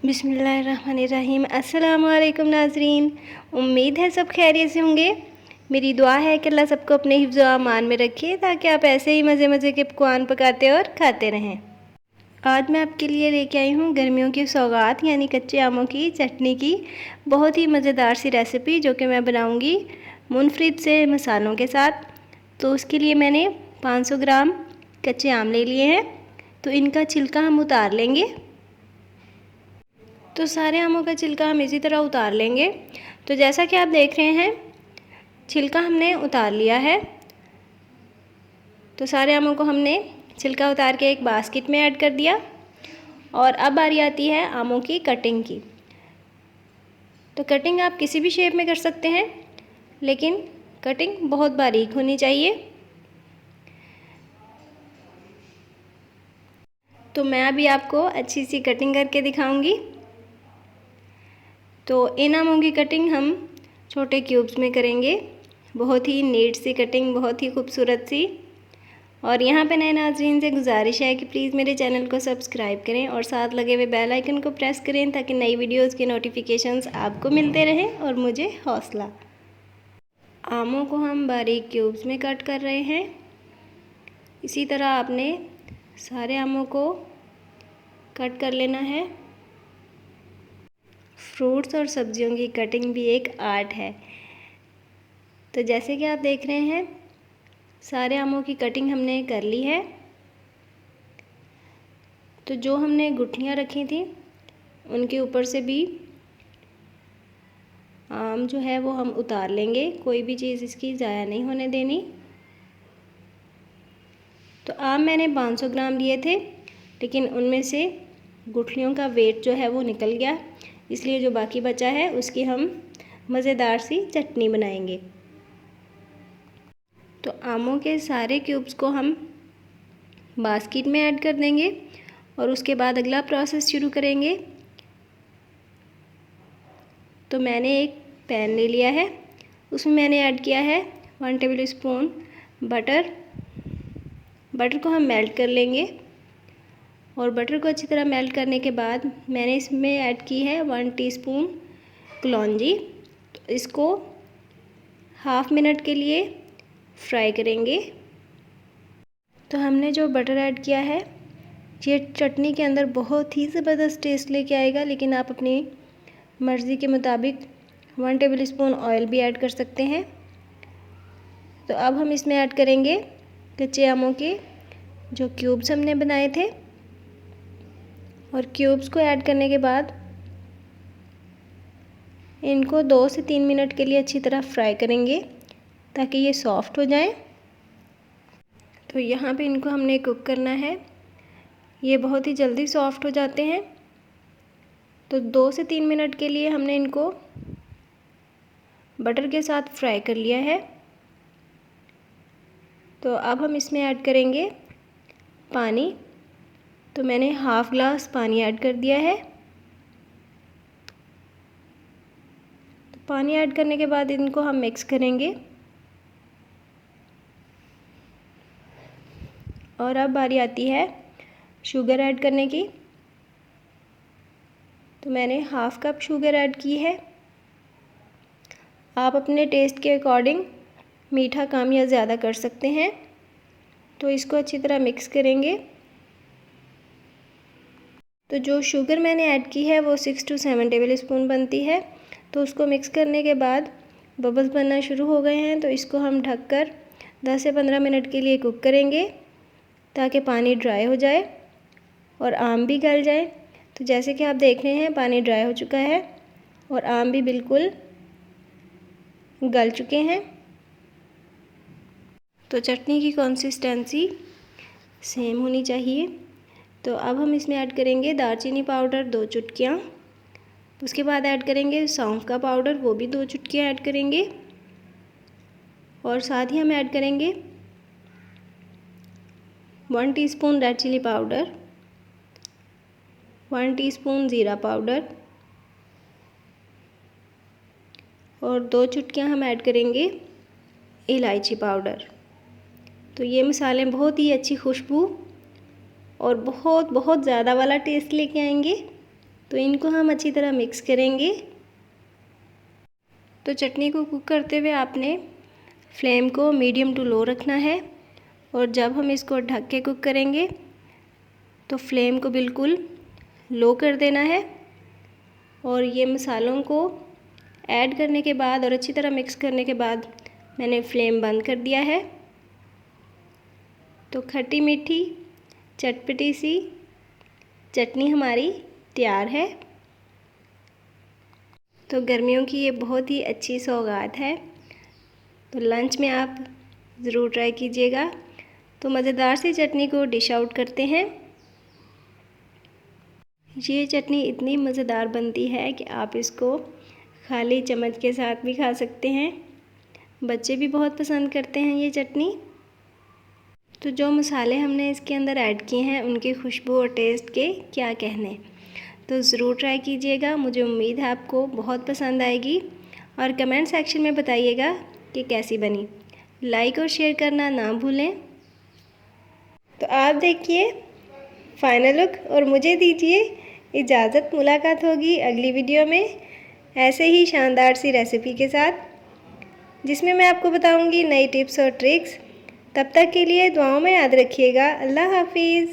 बिस्मिल्लाहिर्रहमानिर्रहीम। अस्सलामुअलैकुम नाज़रीन, उम्मीद है सब खैरियत से होंगे। मेरी दुआ है कि अल्लाह सबको अपने हिफ्ज़ व अमान में रखे ताकि आप ऐसे ही मज़े मज़े के पकवान पकाते और खाते रहें। आज मैं आपके लिए लेके आई हूँ गर्मियों की सौगात यानी कच्चे आमों की चटनी की बहुत ही मज़ेदार सी रेसिपी, जो कि मैं बनाऊँगी मुनफरिद से मसालों के साथ। तो उसके लिए मैंने 500 ग्राम कच्चे आम ले लिए हैं। तो इनका छिलका हम उतार लेंगे। तो सारे आमों का छिलका हम इसी तरह उतार लेंगे। तो जैसा कि आप देख रहे हैं, छिलका हमने उतार लिया है। तो सारे आमों को हमने छिलका उतार के एक बास्केट में ऐड कर दिया। और अब बारी आती है आमों की कटिंग की। तो कटिंग आप किसी भी शेप में कर सकते हैं, लेकिन कटिंग बहुत बारीक होनी चाहिए। तो मैं अभी आपको अच्छी सी कटिंग करके दिखाऊंगी। तो इन आमों की कटिंग हम छोटे क्यूब्स में करेंगे। बहुत ही नीट सी कटिंग, बहुत ही खूबसूरत सी। और यहाँ पे नए नाज़रीन से गुजारिश है कि प्लीज़ मेरे चैनल को सब्सक्राइब करें और साथ लगे हुए बेल आइकन को प्रेस करें ताकि नई वीडियोज़ के नोटिफिकेशंस आपको मिलते रहें और मुझे हौसला। आमों को हम बारीक क्यूब्स में कट कर रहे हैं। इसी तरह आपने सारे आमों को कट कर लेना है। फ्रूट्स और सब्जियों की कटिंग भी एक आर्ट है। तो जैसे कि आप देख रहे हैं, सारे आमों की कटिंग हमने कर ली है। तो जो हमने गुठलियाँ रखी थी, उनके ऊपर से भी आम जो है वो हम उतार लेंगे। कोई भी चीज़ इसकी ज़ाया नहीं होने देनी। तो आम मैंने 500 ग्राम लिए थे, लेकिन उनमें से गुठलियों का वेट जो है वो निकल गया, इसलिए जो बाकी बचा है उसकी हम मज़ेदार सी चटनी बनाएंगे। तो आमों के सारे क्यूब्स को हम बास्केट में ऐड कर देंगे और उसके बाद अगला प्रोसेस शुरू करेंगे। तो मैंने एक पैन ले लिया है, उसमें मैंने ऐड किया है 1 टेबल स्पून बटर। बटर को हम मेल्ट कर लेंगे और बटर को अच्छी तरह मेल्ट करने के बाद मैंने इसमें ऐड की है 1 टीस्पून कलौंजी। तो इसको हाफ़ मिनट के लिए फ्राई करेंगे। तो हमने जो बटर ऐड किया है, ये चटनी के अंदर बहुत ही ज़बरदस्त टेस्ट लेके आएगा, लेकिन आप अपनी मर्ज़ी के मुताबिक 1 टेबल स्पून ऑयल भी ऐड कर सकते हैं। तो अब हम इसमें ऐड करेंगे कच्चे आमों के जो क्यूब्स हमने बनाए थे। और क्यूब्स को ऐड करने के बाद इनको 2 से 3 मिनट के लिए अच्छी तरह फ्राई करेंगे ताकि ये सॉफ़्ट हो जाएं। तो यहाँ पे इनको हमने कुक करना है। ये बहुत ही जल्दी सॉफ़्ट हो जाते हैं। तो 2 से 3 मिनट के लिए हमने इनको बटर के साथ फ्राई कर लिया है। तो अब हम इसमें ऐड करेंगे पानी। तो मैंने हाफ़ ग्लास पानी ऐड कर दिया है। तो पानी ऐड करने के बाद इनको हम मिक्स करेंगे। और अब बारी आती है शुगर ऐड करने की। तो मैंने हाफ़ कप शुगर ऐड की है। आप अपने टेस्ट के अकॉर्डिंग मीठा कम या ज़्यादा कर सकते हैं। तो इसको अच्छी तरह मिक्स करेंगे। तो जो शुगर मैंने ऐड की है वो 6 to 7 टेबल स्पून बनती है। तो उसको मिक्स करने के बाद बबल्स बनना शुरू हो गए हैं। तो इसको हम ढककर 10 से 15 मिनट के लिए कुक करेंगे ताकि पानी ड्राई हो जाए और आम भी गल जाए। तो जैसे कि आप देख रहे हैं, पानी ड्राई हो चुका है और आम भी बिल्कुल गल चुके हैं। तो चटनी की कंसिस्टेंसी सेम होनी चाहिए। तो अब हम इसमें ऐड करेंगे दालचीनी पाउडर 2 चुटकियाँ। उसके बाद ऐड करेंगे सौंफ का पाउडर, वो भी 2 चुटकियाँ ऐड करेंगे। और साथ ही हम ऐड करेंगे 1 teaspoon red chilli powder, 1 teaspoon ज़ीरा पाउडर और 2 चुटकियाँ हम ऐड करेंगे इलायची पाउडर। तो ये मसाले बहुत ही अच्छी खुशबू और बहुत बहुत ज़्यादा वाला टेस्ट लेके आएंगे। तो इनको हम अच्छी तरह मिक्स करेंगे। तो चटनी को कुक करते हुए आपने फ्लेम को मीडियम टू लो रखना है, और जब हम इसको ढक के कुक करेंगे तो फ्लेम को बिल्कुल लो कर देना है। और ये मसालों को ऐड करने के बाद और अच्छी तरह मिक्स करने के बाद मैंने फ्लेम बंद कर दिया है। तो खट्टी मीठी चटपटी सी चटनी हमारी तैयार है। तो गर्मियों की ये बहुत ही अच्छी सौगात है, तो लंच में आप ज़रूर ट्राई कीजिएगा। तो मज़ेदार सी चटनी को डिश आउट करते हैं। ये चटनी इतनी मज़ेदार बनती है कि आप इसको खाली चम्मच के साथ भी खा सकते हैं। बच्चे भी बहुत पसंद करते हैं ये चटनी। तो जो मसाले हमने इसके अंदर ऐड किए हैं उनकी खुशबू और टेस्ट के क्या कहने। तो ज़रूर ट्राई कीजिएगा, मुझे उम्मीद है आपको बहुत पसंद आएगी। और कमेंट सेक्शन में बताइएगा कि कैसी बनी। लाइक और शेयर करना ना भूलें। तो आप देखिए फाइनल लुक और मुझे दीजिए इजाज़त। मुलाकात होगी अगली वीडियो में ऐसे ही शानदार सी रेसिपी के साथ, जिसमें मैं आपको बताऊंगी नई टिप्स और ट्रिक्स। तब तक के लिए दुआओं में याद रखिएगा। अल्लाह हाफिज़।